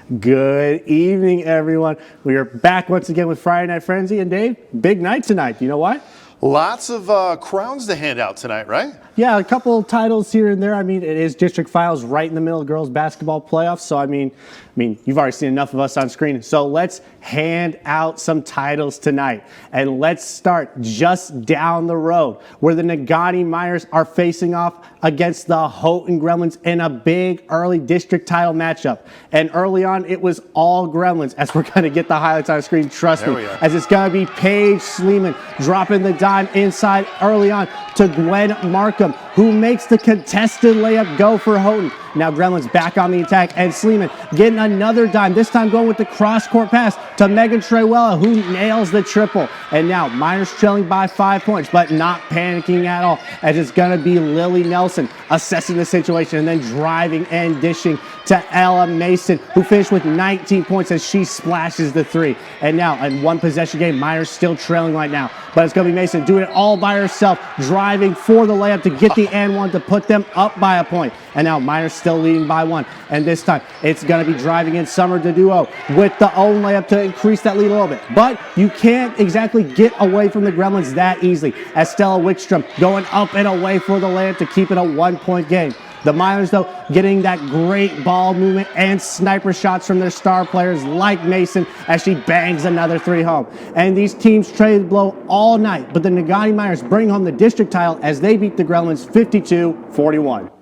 Good evening, everyone. We are back once again with Friday Night Frenzy. And Dave, big night tonight. You know what? Lots of crowns to hand out tonight, right? Yeah, a couple titles here and there. I mean, it is district finals right in the middle of girls basketball playoffs. So, I mean, you've already seen enough of us on screen. So let's hand out some titles tonight. And let's start just down the road where the Negaunee Miners are facing off against the Houghton Gremlins in a big early district title matchup. And early on, it was all Gremlins, as we're going to get the highlights on screen. Trust me, as it's going to be Paige Sleeman dropping the dime inside early on to Gwen Markham, who makes the contested layup go for Houghton. Now Gremlins back on the attack, and Sleeman getting another dime, this time going with the cross-court pass to Megan Trewella, who nails the triple. And now Miners trailing by 5 points, but not panicking at all, as it's going to be Lily Nelson assessing the situation and then driving and dishing to Ella Mason, who finished with 19 points as she splashes the three. And now, in one possession game, Miners still trailing right now, but it's going to be Mason doing it all by herself, driving for the layup to get the and one to put them up by a point. And now Miners still leading by one. And this time, it's going to be driving in Summer Duduo with the own layup to increase that lead a little bit. But you can't exactly get away from the Gremlins that easily, as Stella Wickstrom going up and away for the layup to keep it a 1 point game. The Miners, though, getting that great ball movement and sniper shots from their star players like Mason as she bangs another three home. And these teams traded blow all night, but the Negaunee Miners bring home the district title as they beat the Gremlins 52-41.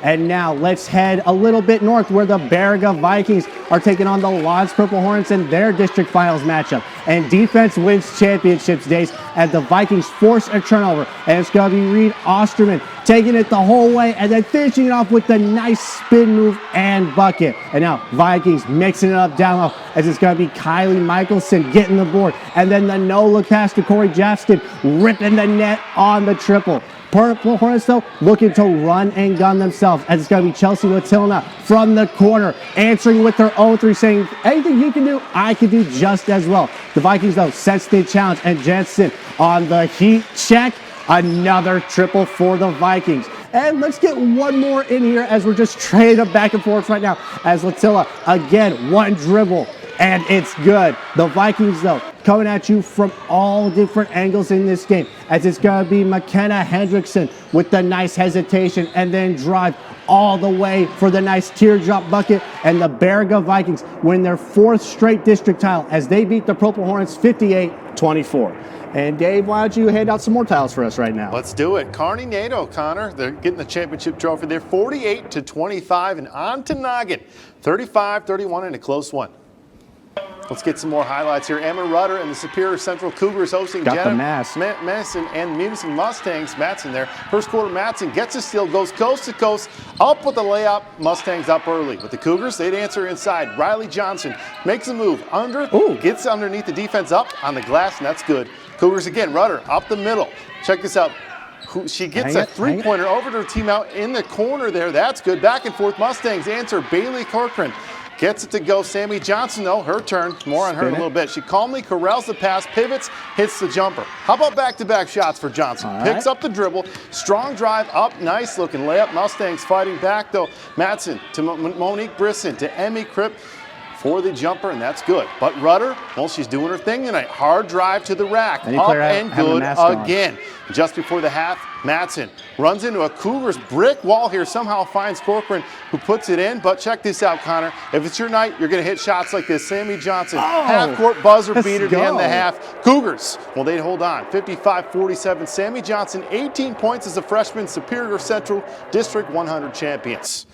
And now let's head a little bit north where the Baraga Vikings are taking on the Lawrence Purple Hornets in their district finals matchup. And defense wins championships days as the Vikings force a turnover. And it's going to be Reed Osterman taking it the whole way and then finishing it off with the nice spin move and bucket. And now Vikings mixing it up down low as it's going to be Kylie Michelson getting the board. And then the no-look pass to Corey Jafston ripping the net on the triple. Purple Hornets, though, looking to run and gun themselves as it's going to be Chelsea Latilna from the corner, answering with her own three, saying, anything you can do, I can do just as well. The Vikings, though, sense the challenge, and Jensen on the heat check. Another triple for the Vikings. And let's get one more in here as we're just trading them back and forth right now as Latilla, again, one dribble. And it's good. The Vikings, though, coming at you from all different angles in this game, as it's going to be McKenna Hendrickson with the nice hesitation and then drive all the way for the nice teardrop bucket. And the Baraga Vikings win their fourth straight district title as they beat the Purple Hornets 58-24. And Dave, why don't you hand out some more titles for us right now? Let's do it. Kearney NATO, Connor, they're getting the championship trophy there, 48-25, and on to Noggin, 35-31 in a close one. Let's get some more highlights here. Emma Rudder and the Superior Central Cougars hosting Madison and Munising Mustangs. Matson there. First quarter, Matson gets a steal, goes coast to coast, up with the layup. Mustangs up early. With the Cougars, they'd answer inside. Riley Johnson makes a move under, gets underneath the defense up on the glass, and that's good. Cougars again, Rudder up the middle. Check this out. She gets a three-pointer over to her team out in the corner there. That's good. Back and forth. Mustangs answer. Bailey Corcoran gets it to go. Sammy Johnson, though, her turn. More on her in a little bit. She calmly corrals the pass, pivots, hits the jumper. How about back-to-back shots for Johnson? Picks up the dribble. Strong drive up. Nice looking layup. Mustangs fighting back, though. Matson to Monique Brisson to Emmy Kripp for the jumper, and that's good. But Rudder, well, she's doing her thing tonight. Hard drive to the rack. Up and good again. Just before the half, Matson runs into a Cougars brick wall here, somehow finds Corcoran, who puts it in. But check this out, Connor. If it's your night, you're going to hit shots like this. Sammy Johnson, half-court buzzer beater to end the half. Cougars, well, they hold on. 55-47. Sammy Johnson, 18 points as a freshman. Superior Central District 100 champions.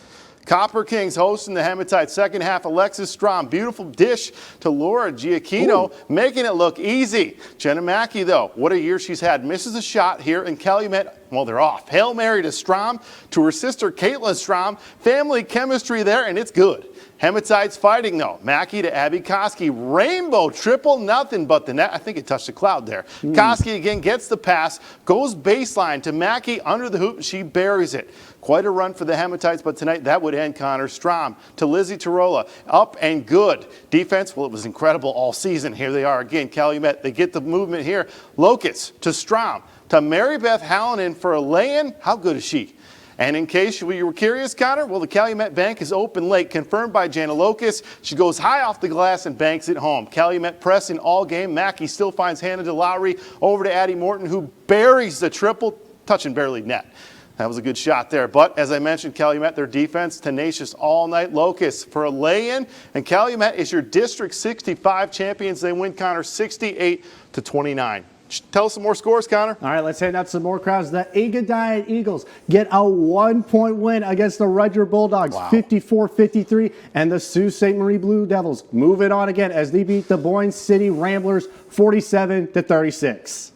Copper Kings hosting the Hematites. Second half, Alexis Strom. Beautiful dish to Laura Giacchino, making it look easy. Jenna Mackey, though, what a year she's had. Misses a shot here, and Calumet, well, they're off. Hail Mary to Strom, to her sister Caitlin Strom. Family chemistry there, and it's good. Hematites fighting, though. Mackey to Abby Koski. Rainbow triple, nothing but the net. I think it touched the cloud there. Koski again gets the pass, goes baseline to Mackey under the hoop, and she buries it. Quite a run for the Hematites, but tonight that would end, Connor. Strom to Lizzie Tarola. Up and good. Defense, well, it was incredible all season. Here they are again. Calumet, they get the movement here. Locust to Strom to Mary Beth Hallinan for a lay-in. How good is she? And in case you were curious, Connor, well, the Calumet bank is open late, confirmed by Jana Locus. She goes high off the glass and banks it home. Calumet pressing all game. Mackey still finds Hannah DeLowry over to Addie Morton, who buries the triple, touching barely net. That was a good shot there. But as I mentioned, Calumet, their defense, tenacious all night. Locus for a lay-in. And Calumet is your District 65 champions. They win, Connor, 68-29. Tell us some more scores, Connor. All right, let's hand out some more crowds. The Agadian Eagles get a 1-point win against the Rudger Bulldogs, 54-53. And the Sault Ste. Marie Blue Devils move it on again as they beat the Boyne City Ramblers 47-36.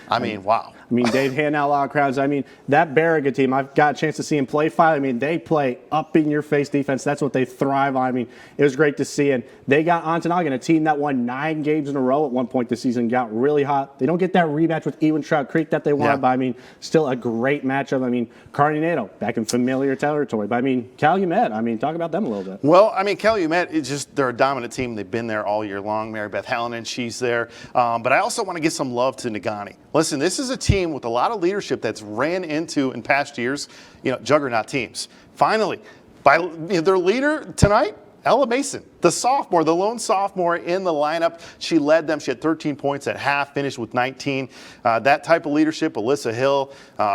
I mean, wow. I mean, Dave hand out a lot of crowds. I mean, that Baraga team, I've got a chance to see them play finally. I mean, they play up in your face defense. That's what they thrive on. I mean, it was great to see. And they got Ontonagon, a team that won 9 games in a row at one point this season, got really hot. They don't get that rematch with Ewan Trout Creek that they wanted, but I mean, still a great matchup. I mean, Kearney Nato back in familiar territory. But I mean, Calumet, I mean, talk about them a little bit. Well, I mean, Calumet, it's just, they're a dominant team. They've been there all year long. Mary Beth Hallinan, she's there. But I also want to give some love to Negaunee. Listen, this is a team with a lot of leadership that's ran into, in past years, juggernaut teams. Finally, by their leader tonight, Ella Mason, the sophomore, the lone sophomore in the lineup. She led them. She had 13 points at half, finished with 19. That type of leadership, Alyssa Hill,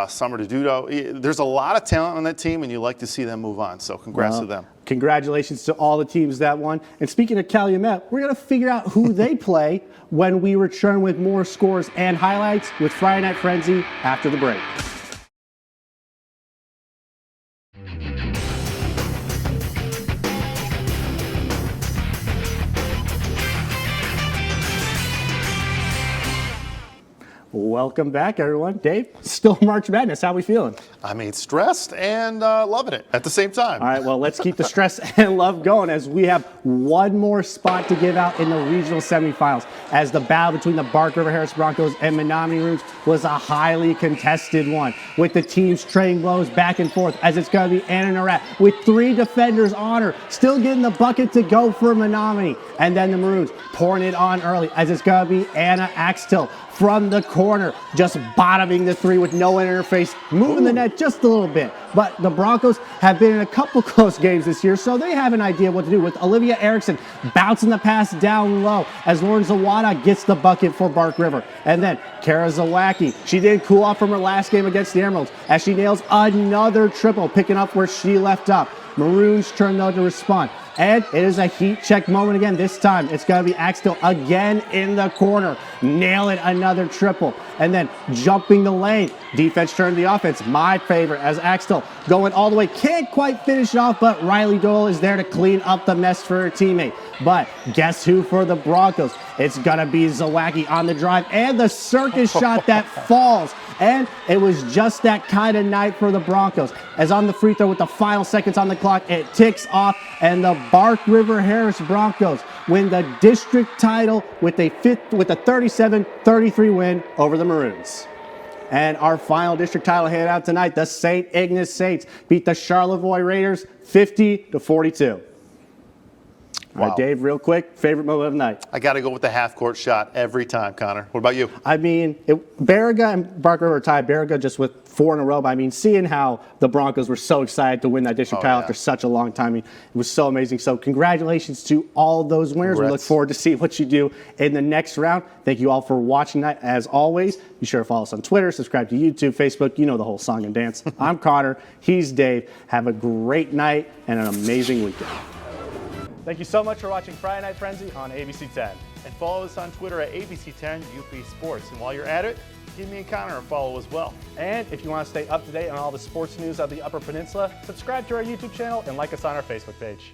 Summer DeDudo, there's a lot of talent on that team, and you like to see them move on. So congrats to them. Congratulations to all the teams that won. And speaking of Calumet, we're going to figure out who they play when we return with more scores and highlights with Friday Night Frenzy after the break. Welcome back, everyone. Dave, still March Madness. How we feeling? I mean, stressed and loving it at the same time. All right, well, let's keep the stress and love going as we have one more spot to give out in the regional semifinals, as the battle between the Bark River Harris Broncos and Menominee Maroons was a highly contested one, with the teams trading blows back and forth, as it's going to be Anna Narat with 3 defenders on her, still getting the bucket to go for Menominee. And then the Maroons pouring it on early, as it's going to be Anna Axtell from the corner, just bottoming the 3 with no interface, moving the net just a little bit. But the Broncos have been in a couple close games this year, so they have an idea what to do, with Olivia Erickson bouncing the pass down low as Lauren Zawada gets the bucket for Bark River. And then Kara Zawacki, she did cool off from her last game against the Emeralds as she nails another triple, picking up where she left off. Maroons turn though to respond. And it is a heat check moment again. This time it's going to be Axtell again in the corner, nailing another triple. And then jumping the lane. Defense turned the offense. My favorite, as Axtell going all the way. Can't quite finish it off, but Riley Doyle is there to clean up the mess for her teammate. But guess who for the Broncos? It's going to be Zawacki on the drive and the circus shot that falls. And it was just that kind of night for the Broncos, as on the free throw with the final seconds on the clock, it ticks off, and the Bark River Harris Broncos win the district title with a 37-33 win over the Maroons. And our final district title handed out tonight, the St. Ignace Saints beat the Charlevoix Raiders 50-42. Wow. All right, Dave, real quick, favorite moment of the night? I got to go with the half-court shot every time, Connor. What about you? I mean, Baraga and Bark River tied. Baraga just with 4 in a row. But I mean, seeing how the Broncos were so excited to win that district title after such a long time, I mean, it was so amazing. So congratulations to all those winners. Congrats. We look forward to see what you do in the next round. Thank you all for watching tonight. As always, be sure to follow us on Twitter, subscribe to YouTube, Facebook. You know the whole song and dance. I'm Connor. He's Dave. Have a great night and an amazing weekend. Thank you so much for watching Friday Night Frenzy on ABC 10. And follow us on Twitter at ABC10 UP Sports. And while you're at it, give me and Connor a follow as well. And if you want to stay up to date on all the sports news of the Upper Peninsula, subscribe to our YouTube channel and like us on our Facebook page.